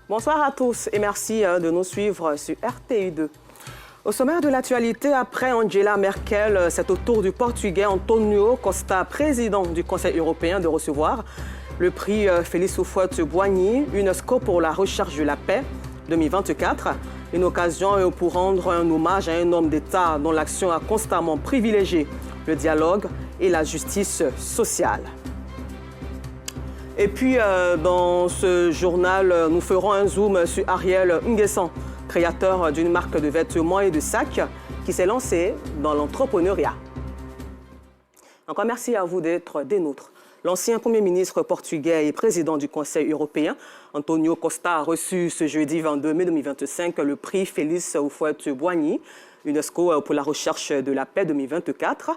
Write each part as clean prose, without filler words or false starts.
Bonsoir à tous et merci de nous suivre sur RTI2. Au sommaire de l'actualité, après Angela Merkel, c'est au tour du Portugais Antonio Costa, président du Conseil européen, de recevoir le prix Félix Houphouët-Boigny, UNESCO pour la recherche de la paix 2024. Une occasion pour rendre un hommage à un homme d'État dont l'action a constamment privilégié le dialogue et la justice sociale. Et puis, dans ce journal, nous ferons un zoom sur Ariel Nguessan, créateur d'une marque de vêtements et de sacs qui s'est lancé dans l'entrepreneuriat. Encore merci à vous d'être des nôtres. L'ancien Premier ministre portugais et président du Conseil européen, Antonio Costa, a reçu ce jeudi 22 mai 2025 le prix Félix Houphouët-Boigny, UNESCO pour la recherche de la paix 2024.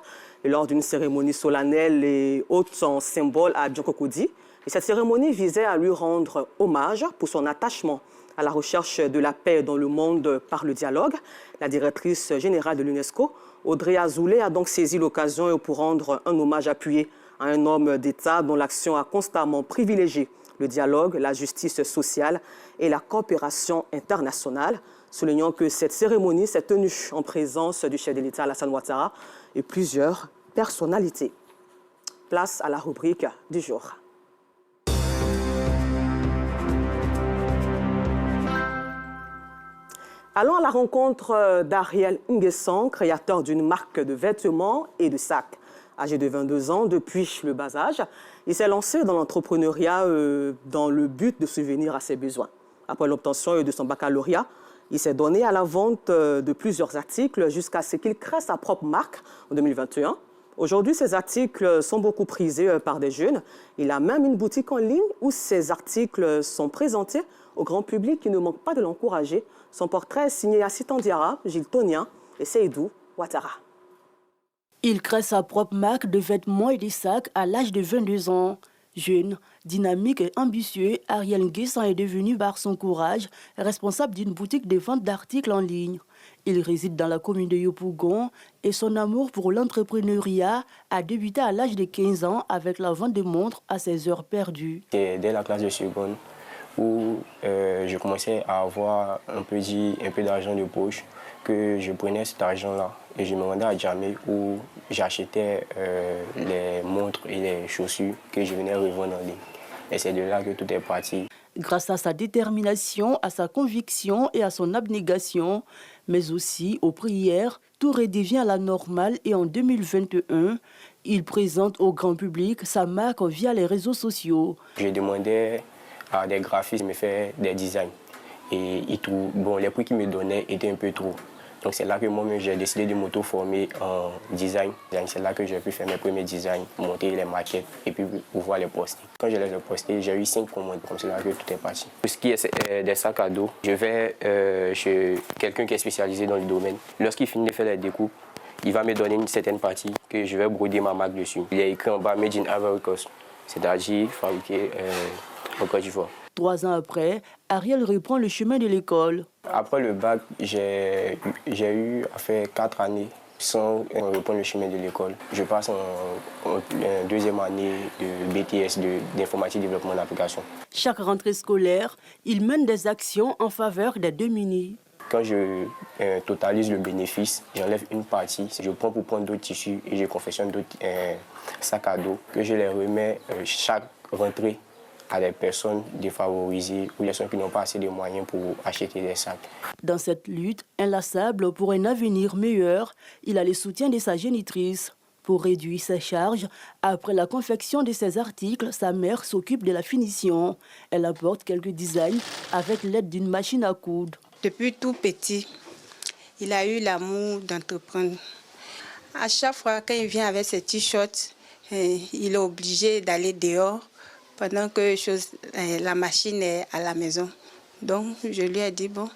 Et lors d'une cérémonie solennelle et haute en symbole à Djokokudi. Et cette cérémonie visait à lui rendre hommage pour son attachement à la recherche de la paix dans le monde par le dialogue. La directrice générale de l'UNESCO, Audrey Azoulay, a donc saisi l'occasion pour rendre un hommage appuyé à un homme d'État dont l'action a constamment privilégié le dialogue, la justice sociale et la coopération internationale, soulignant que cette cérémonie s'est tenue en présence du chef de l'État Alassane Ouattara et plusieurs personnalités. Place à la rubrique du jour. Allons à la rencontre d'Ariel Nguessan, créateur d'une marque de vêtements et de sacs. Âgé de 22 ans, depuis le bas âge, il s'est lancé dans l'entrepreneuriat dans le but de subvenir à ses besoins. Après l'obtention de son baccalauréat, il s'est donné à la vente de plusieurs articles jusqu'à ce qu'il crée sa propre marque en 2021. Aujourd'hui, ces articles sont beaucoup prisés par des jeunes. Il a même une boutique en ligne où ces articles sont présentés au grand public qui ne manque pas de l'encourager. Son portrait est signé Assitan Diarra, Gilles Tonien et Seydou Ouattara. Il crée sa propre marque de vêtements et de sacs à l'âge de 22 ans. Jeune, dynamique et ambitieux, Ariel Nguessan est devenu par son courage responsable d'une boutique de vente d'articles en ligne. Il réside dans la commune de Yopougon et son amour pour l'entrepreneuriat a débuté à l'âge de 15 ans avec la vente de montres à ses heures perdues. Dès la classe de seconde, où je commençais à avoir un peu d'argent de poche, que je prenais cet argent-là et je me rendais à Djamé où j'achetais les montres et les chaussures que je venais revendre en ligne. Et c'est de là que tout est parti. Grâce à sa détermination, à sa conviction et à son abnégation, mais aussi aux prières, tout redevient à la normale et en 2021, il présente au grand public sa marque via les réseaux sociaux. Je demandais à des graphistes de me faire des designs. Et les prix qu'ils me donnaient étaient un peu trop. Donc c'est là que moi-même j'ai décidé de m'auto-former en design. C'est là que j'ai pu faire mes premiers designs, monter les maquettes et puis pouvoir les poster. Quand je les ai postés, j'ai eu 5 commandes, comme c'est là que tout est parti. Pour ce qui est des sacs à dos, je vais chez quelqu'un qui est spécialisé dans le domaine. Lorsqu'il finit de faire les découpes, il va me donner une certaine partie que je vais broder ma marque dessus. Il est écrit en bas Made in Ivory Coast, c'est-à-dire fabriqué en Côte d'Ivoire. 3 ans après, Ariel reprend le chemin de l'école. Après le bac, j'ai eu à faire 4 années sans reprendre le chemin de l'école. Je passe en deuxième année de BTS d'informatique et développement d'application. Chaque rentrée scolaire, il mène des actions en faveur des démunis. Quand je totalise le bénéfice, j'enlève une partie, je prends pour prendre d'autres tissus et je confectionne d'autres sacs à dos que je les remets chaque rentrée à des personnes défavorisées ou des personnes qui n'ont pas assez de moyens pour acheter des sacs. Dans cette lutte inlassable pour un avenir meilleur, il a le soutien de sa génitrice. Pour réduire ses charges, après la confection de ses articles, sa mère s'occupe de la finition. Elle apporte quelques designs avec l'aide d'une machine à coudre. Depuis tout petit, il a eu l'amour d'entreprendre. À chaque fois, quand il vient avec ses t-shirts, il est obligé d'aller dehors pendant que la machine est à la maison. Donc, je lui ai dit, bon,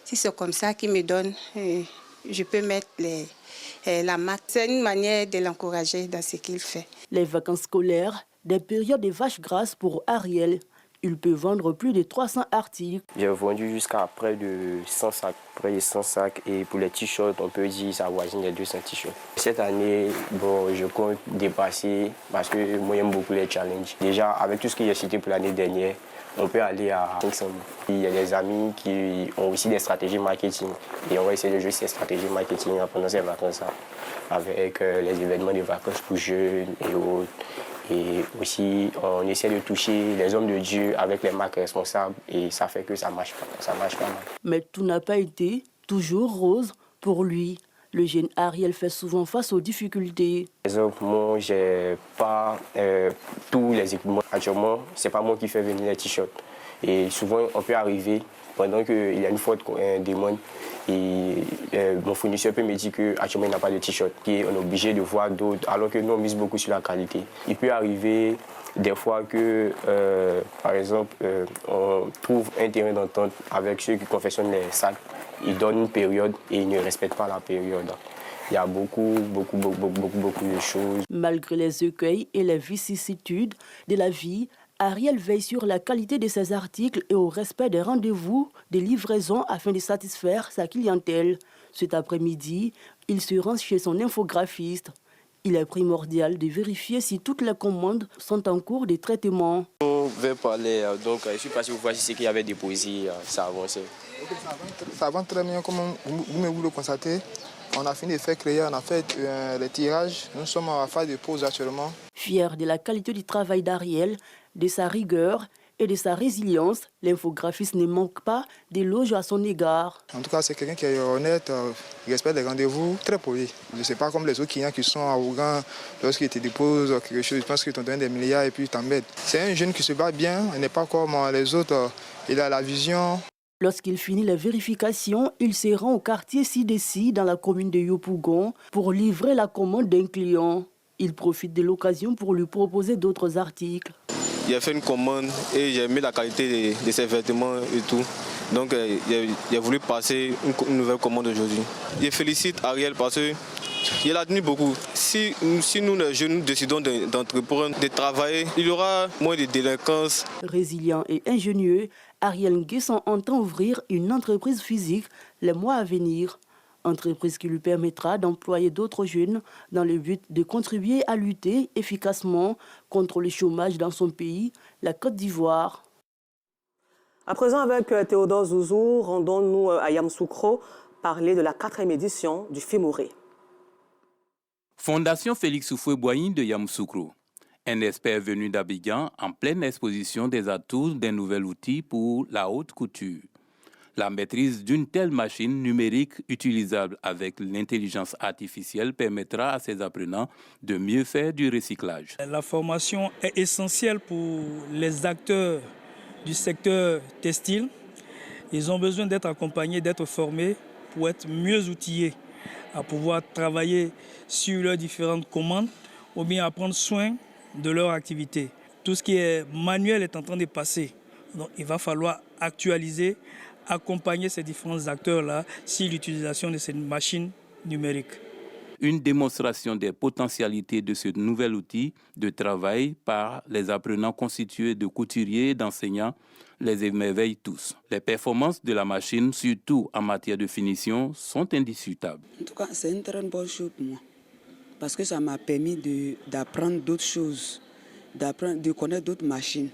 si c'est comme ça qu'il me donne, je peux mettre la marque. C'est une manière de l'encourager dans ce qu'il fait. Les vacances scolaires, des périodes de vaches grasses pour Ariel. Il peut vendre plus de 300 articles. J'ai vendu jusqu'à près de 100 sacs. Près de 100 sacs. Et pour les t-shirts, on peut dire que ça avoisine les 200 t-shirts. Cette année, je compte dépasser parce que moi, j'aime beaucoup les challenges. Déjà, avec tout ce que j'ai cité pour l'année dernière, on peut aller à 500 000. Il y a des amis qui ont aussi des stratégies marketing. Et on va essayer de jouer ces stratégies marketing pendant ces vacances avec les événements de vacances pour jeunes et autres. Et aussi, on essaie de toucher les hommes de Dieu avec les marques responsables et ça fait que ça marche pas mal. Mais tout n'a pas été toujours rose pour lui. Le jeune Ariel fait souvent face aux difficultés. Par exemple, moi, je n'ai pas tous les équipements. Actuellement, ce n'est pas moi qui fais venir les t-shirts. Et souvent, on peut arriver pendant qu'il y a une faute demande. Et mon fournisseur peut me dire qu'actuellement, il n'a pas de t-shirt. On est obligé de voir d'autres, alors que nous, on mise beaucoup sur la qualité. Il peut arriver des fois que, par exemple, on trouve un terrain d'entente avec ceux qui confectionnent les sacs. Ils donnent une période et ils ne respectent pas la période. Il y a beaucoup de choses. Malgré les écueils et les vicissitudes de la vie, Ariel veille sur la qualité de ses articles et au respect des rendez-vous, des livraisons afin de satisfaire sa clientèle. Cet après-midi, il se rend chez son infographiste. Il est primordial de vérifier si toutes les commandes sont en cours de traitement. On veut parler, donc je suis passé pour voir si ce qu'il y avait déposé, ça avançait. Ça avance très bien, comme vous le constatez. On a fini de faire créer, on a fait les tirages. Nous sommes en phase de pause actuellement. Fier de la qualité du travail d'Ariel, de sa rigueur et de sa résilience, l'infographiste ne manque pas d'éloges à son égard. En tout cas, c'est quelqu'un qui est honnête, qui respecte les rendez-vous, très poli. Je ne sais pas comme les autres clients qui sont arrogants lorsqu'ils te déposent quelque chose, ils pensent qu'ils t'ont donné des milliards et puis ils t'embêtent. C'est un jeune qui se bat bien, il n'est pas comme les autres, il a la vision. Lorsqu'il finit les vérifications, il se rend au quartier Sidessi dans la commune de Yopougon pour livrer la commande d'un client. Il profite de l'occasion pour lui proposer d'autres articles. J'ai fait une commande et j'ai aimé la qualité de ses vêtements et tout. Donc j'ai voulu passer une nouvelle commande aujourd'hui. Je félicite Ariel parce qu'il a tenu beaucoup. Si nous les jeunes décidons d'entreprendre, de travailler, il y aura moins de délinquance. Résilient et ingénieux, Ariel Nguessan entend ouvrir une entreprise physique les mois à venir. Entreprise qui lui permettra d'employer d'autres jeunes dans le but de contribuer à lutter efficacement contre le chômage dans son pays, la Côte d'Ivoire. À présent, avec Théodore Zouzou, rendons-nous à Yamoussoukro parler de la 4e édition du Fimoré. Fondation Félix Houphouët-Boigny de Yamoussoukro. Un expert venu d'Abidjan en pleine exposition des atouts d'un nouvel outil pour la haute couture. La maîtrise d'une telle machine numérique utilisable avec l'intelligence artificielle permettra à ses apprenants de mieux faire du recyclage. La formation est essentielle pour les acteurs du secteur textile. Ils ont besoin d'être accompagnés, d'être formés pour être mieux outillés à pouvoir travailler sur leurs différentes commandes ou bien à prendre soin de leur activité. Tout ce qui est manuel est en train de passer. Donc il va falloir actualiser, accompagner ces différents acteurs-là sur l'utilisation de ces machines numériques. Une démonstration des potentialités de ce nouvel outil de travail par les apprenants constitués de couturiers et d'enseignants les émerveille tous. Les performances de la machine, surtout en matière de finition, sont indiscutables. En tout cas, c'est une très bonne chose pour moi parce que ça m'a permis d'apprendre d'autres choses, de connaître d'autres machines.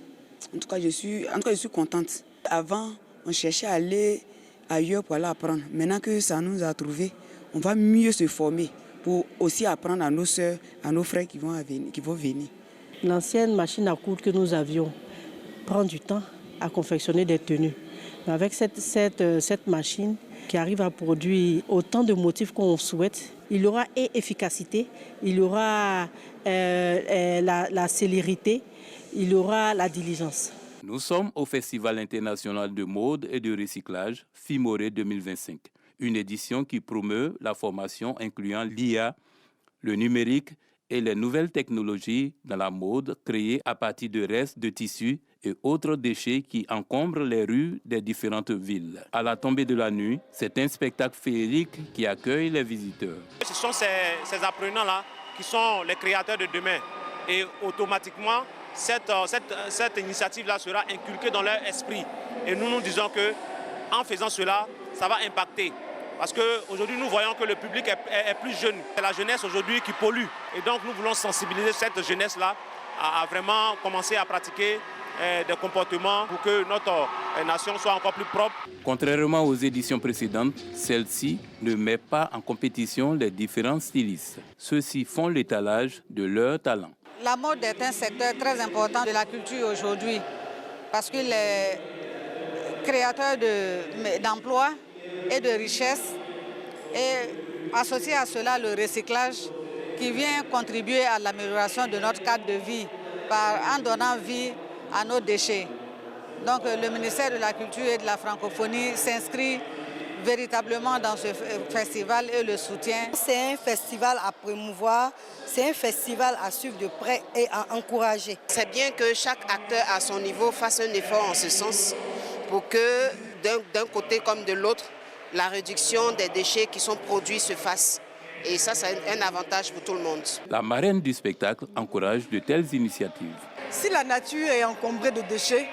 En tout cas, je suis contente. Avant, on cherchait à aller ailleurs pour aller apprendre. Maintenant que ça nous a trouvés, on va mieux se former pour aussi apprendre à nos sœurs, à nos frères qui vont venir. L'ancienne machine à coudre que nous avions prend du temps à confectionner des tenues. Mais avec cette machine qui arrive à produire autant de motifs qu'on souhaite, il y aura efficacité, il y aura la célérité, il y aura la diligence. Nous sommes au Festival international de mode et de recyclage Fimoré 2025, une édition qui promeut la formation incluant l'IA, le numérique et les nouvelles technologies dans la mode créées à partir de restes de tissus et autres déchets qui encombrent les rues des différentes villes. À la tombée de la nuit, c'est un spectacle féerique qui accueille les visiteurs. Ce sont ces apprenants-là qui sont les créateurs de demain. Et automatiquement, cette initiative-là sera inculquée dans leur esprit. Et nous disons qu'en faisant cela, ça va impacter. Parce qu'aujourd'hui, nous voyons que le public est plus jeune. C'est la jeunesse aujourd'hui qui pollue. Et donc, nous voulons sensibiliser cette jeunesse-là à vraiment commencer à pratiquer des comportements pour que notre nation soit encore plus propre. Contrairement aux éditions précédentes, celle-ci ne met pas en compétition les différents stylistes. Ceux-ci font l'étalage de leur talent. La mode est un secteur très important de la culture aujourd'hui parce que les créateurs d'emplois et de richesses et associé à cela le recyclage qui vient contribuer à l'amélioration de notre cadre de vie en donnant vie à nos déchets. Donc le ministère de la Culture et de la Francophonie s'inscrit véritablement dans ce festival et le soutien. C'est un festival à promouvoir, c'est un festival à suivre de près et à encourager. C'est bien que chaque acteur à son niveau fasse un effort en ce sens pour que d'un côté comme de l'autre, la réduction des déchets qui sont produits se fasse. Et ça, c'est un avantage pour tout le monde. La marraine du spectacle encourage de telles initiatives. Si la nature est encombrée de déchets,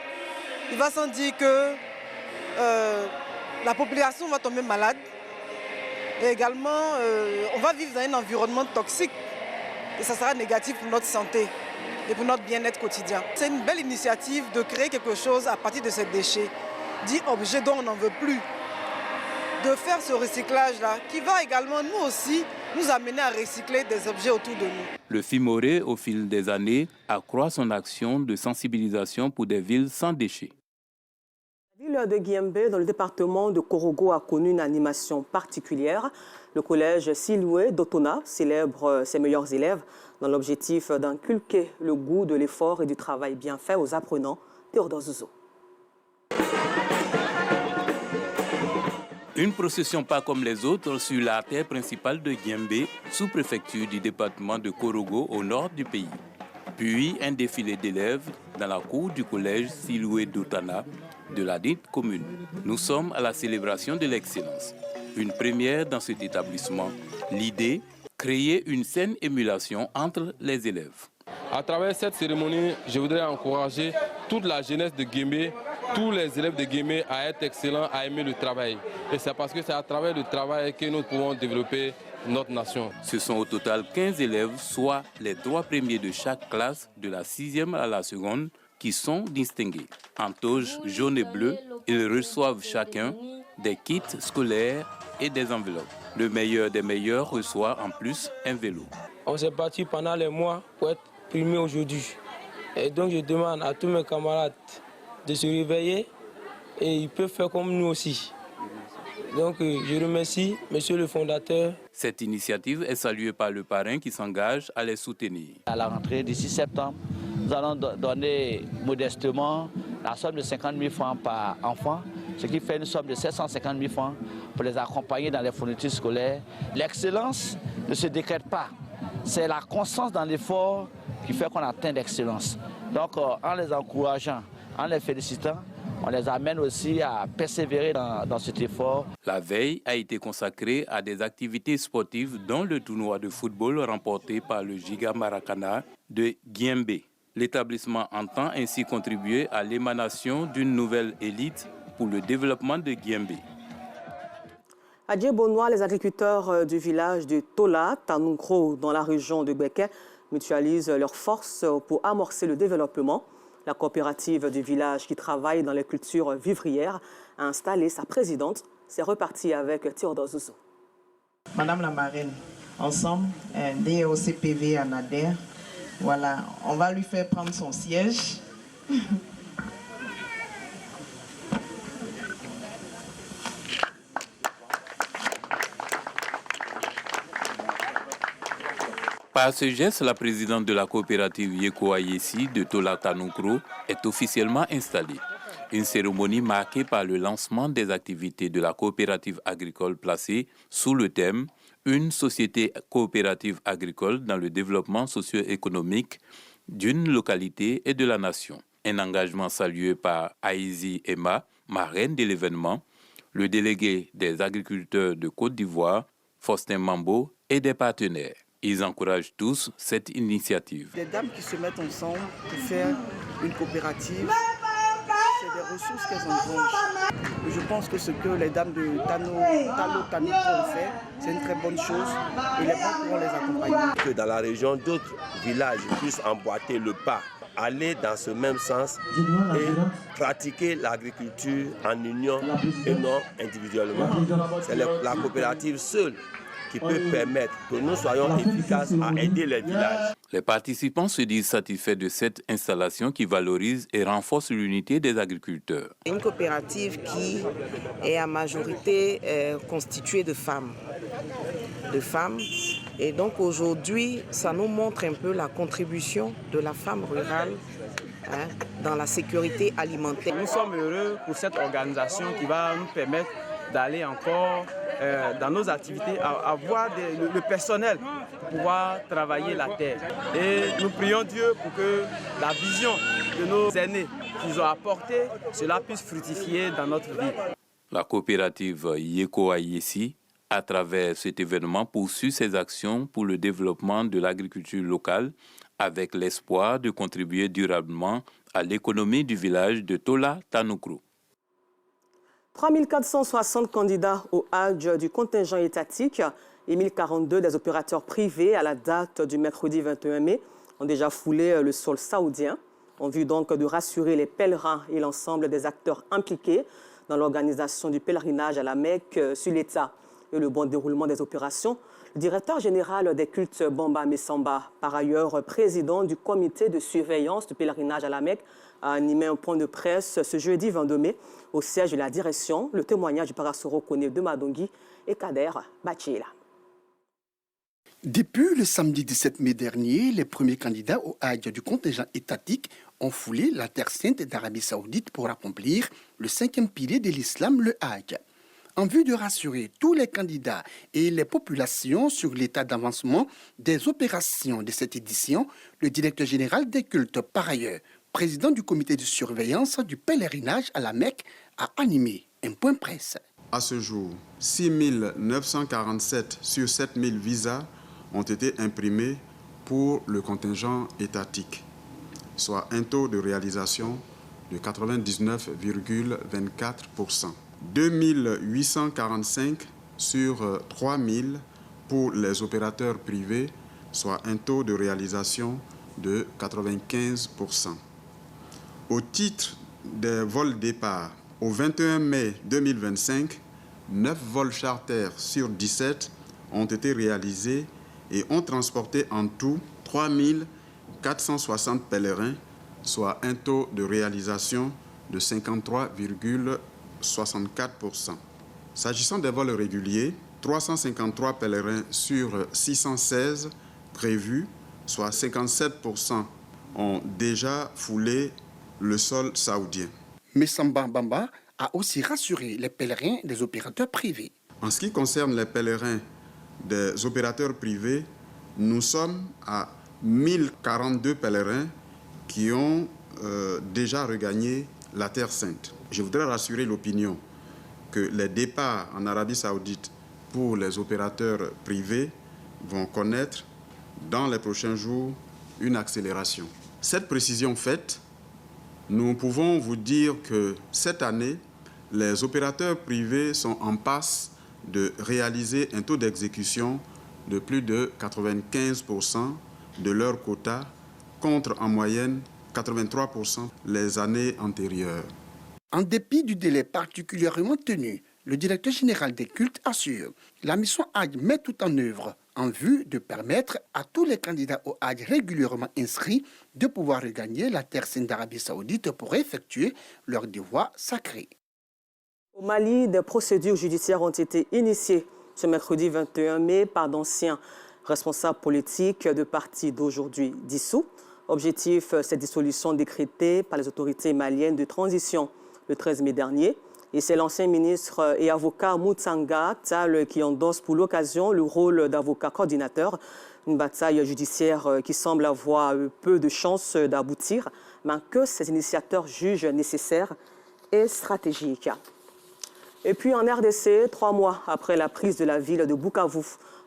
il va sans dire que la population va tomber malade. Et également, on va vivre dans un environnement toxique. Et ça sera négatif pour notre santé et pour notre bien-être quotidien. C'est une belle initiative de créer quelque chose à partir de ces déchets, dits objets dont on n'en veut plus. De faire ce recyclage-là, qui va également, nous aussi, nous amener à recycler des objets autour de nous. Le Fimoré, au fil des années, accroît son action de sensibilisation pour des villes sans déchets. La ville de Guiembé, dans le département de Korogo, a connu une animation particulière. Le collège Siloué d'Otona célèbre ses meilleurs élèves dans l'objectif d'inculquer le goût de l'effort et du travail bien fait aux apprenants. Théodore Zouzou. Une procession pas comme les autres sur l'artère principale de Guiembé, sous-préfecture du département de Korogo au nord du pays. Puis un défilé d'élèves dans la cour du collège Siloué d'Otana de la dite commune. Nous sommes à la célébration de l'excellence. Une première dans cet établissement. L'idée, créer une saine émulation entre les élèves. À travers cette cérémonie, je voudrais encourager toute la jeunesse de Guiembé, tous les élèves de Guiembé à être excellents, à aimer le travail. Et c'est parce que c'est à travers le travail que nous pouvons développer notre nation. Ce sont au total 15 élèves, soit les 3 premiers de chaque classe, de la 6e à la seconde, qui sont distingués. En toge jaune et bleu, ils reçoivent chacun des kits scolaires et des enveloppes. Le meilleur des meilleurs reçoit en plus un vélo. On s'est battu pendant les mois pour être primé aujourd'hui. Et donc je demande à tous mes camarades de se réveiller et ils peuvent faire comme nous aussi. Donc je remercie monsieur le fondateur. Cette initiative est saluée par le parrain qui s'engage à les soutenir. À la rentrée d'ici septembre, nous allons donner modestement la somme de 50 000 francs par enfant, ce qui fait une somme de 750 000 francs pour les accompagner dans les fournitures scolaires. L'excellence ne se décrète pas, c'est la constance dans l'effort qui fait qu'on atteint l'excellence. Donc en les encourageant, en les félicitant, on les amène aussi à persévérer dans cet effort. La veille a été consacrée à des activités sportives dont le tournoi de football remporté par le Giga Maracana de Guiembé. L'établissement entend ainsi contribuer à l'émanation d'une nouvelle élite pour le développement de Guiembé. À Djebonois, les agriculteurs du village de Tola, Tanoukro, dans la région de Béké, mutualisent leurs forces pour amorcer le développement. La coopérative du village qui travaille dans les cultures vivrières a installé sa présidente. C'est reparti avec Théodore Zouzou. Madame la marraine, ensemble, DOCPV en ADER, voilà, on va lui faire prendre son siège. Par ce geste, la présidente de la coopérative Yekoa Yessi de Tola Tanoukro est officiellement installée. Une cérémonie marquée par le lancement des activités de la coopérative agricole placée sous le thème « Une société coopérative agricole dans le développement socio-économique d'une localité et de la nation ». Un engagement salué par Aizi Emma, marraine de l'événement, le délégué des agriculteurs de Côte d'Ivoire, Faustin Mambo et des partenaires. Ils encouragent tous cette initiative. Des dames qui se mettent ensemble pour faire une coopérative, c'est des ressources qu'elles engrangent. Je pense que ce que les dames de Tanoukro ont fait, c'est une très bonne chose et les banques pourront les accompagner. Que dans la région, d'autres villages puissent emboîter le pas aller dans ce même sens et pratiquer l'agriculture en union et non individuellement. C'est la coopérative seule qui peut permettre que nous soyons efficaces à aider les villages. Les participants se disent satisfaits de cette installation qui valorise et renforce l'unité des agriculteurs. Une coopérative qui est à majorité constituée de femmes. Et donc aujourd'hui, ça nous montre un peu la contribution de la femme rurale dans la sécurité alimentaire. Nous sommes heureux pour cette organisation qui va nous permettre d'aller encore dans nos activités, avoir le personnel pour pouvoir travailler la terre. Et nous prions Dieu pour que la vision de nos aînés qu'ils ont apportée, cela puisse fructifier dans notre vie. La coopérative Yeko Ayesi, à travers cet événement, poursuit ses actions pour le développement de l'agriculture locale avec l'espoir de contribuer durablement à l'économie du village de Tola Tanoukro. 3460 candidats au Hajj du contingent étatique et 1042 des opérateurs privés à la date du mercredi 21 mai ont déjà foulé le sol saoudien en vue donc de rassurer les pèlerins et l'ensemble des acteurs impliqués dans l'organisation du pèlerinage à la Mecque sur l'état et le bon déroulement des opérations. Le directeur général des cultes Bamba Messamba, par ailleurs président du comité de surveillance du pèlerinage à la Mecque, a animé un point de presse ce jeudi 22 mai au siège de la direction. Le témoignage du Parasoro Kone de Madongui et Kader Bachila. Depuis le samedi 17 mai dernier, les premiers candidats au Hajj du contingent étatique ont foulé la terre sainte d'Arabie Saoudite pour accomplir le 5e pilier de l'islam, le Hajj. En vue de rassurer tous les candidats et les populations sur l'état d'avancement des opérations de cette édition, le directeur général des cultes, par ailleurs président du comité de surveillance du pèlerinage à la Mecque, a animé un point presse. À ce jour, 6 947 sur 7 000 visas ont été imprimés pour le contingent étatique, soit un taux de réalisation de 99,24%. 2845 sur 3000 pour les opérateurs privés, soit un taux de réalisation de 95%. Au titre des vols départ, au 21 mai 2025, 9 vols charters sur 17 ont été réalisés et ont transporté en tout 3460 pèlerins, soit un taux de réalisation de 53,64%. S'agissant des vols réguliers, 353 pèlerins sur 616 prévus, soit 57%, ont déjà foulé le sol saoudien. Messamba Bamba a aussi rassuré les pèlerins des opérateurs privés. En ce qui concerne les pèlerins des opérateurs privés, nous sommes à 1042 pèlerins qui ont déjà regagné la Terre Sainte. Je voudrais rassurer l'opinion que les départs en Arabie Saoudite pour les opérateurs privés vont connaître dans les prochains jours une accélération. Cette précision faite, nous pouvons vous dire que cette année, les opérateurs privés sont en passe de réaliser un taux d'exécution de plus de 95% de leur quota, contre en moyenne 83% les années antérieures. En dépit du délai particulièrement tenu, le directeur général des cultes assure la mission Hajj met tout en œuvre en vue de permettre à tous les candidats au Hajj régulièrement inscrits de pouvoir regagner la terre sainte d'Arabie Saoudite pour effectuer leurs devoirs sacrés. Au Mali, des procédures judiciaires ont été initiées ce mercredi 21 mai par d'anciens responsables politiques de partis d'aujourd'hui dissous. Objectif, cette dissolution décrétée par les autorités maliennes de transition le 13 mai dernier. Et c'est l'ancien ministre et avocat Moutsanga Tal qui endosse pour l'occasion le rôle d'avocat coordinateur. Une bataille judiciaire qui semble avoir peu de chances d'aboutir, mais que ses initiateurs jugent nécessaire et stratégique. Et puis en RDC, 3 mois après la prise de la ville de Bukavu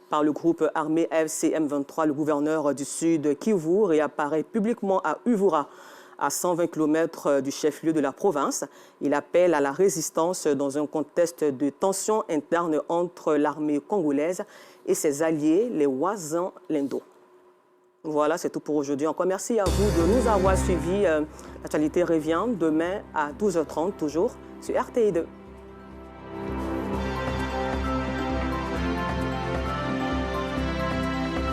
par le groupe armé FCM23, le gouverneur du Sud Kivu réapparaît publiquement à Uvura, à 120 km du chef-lieu de la province. Il appelle à la résistance dans un contexte de tensions internes entre l'armée congolaise et ses alliés, les Wazalendo. Voilà, c'est tout pour aujourd'hui. Encore merci à vous de nous avoir suivis. L'actualité revient demain à 12h30, toujours sur RTI2.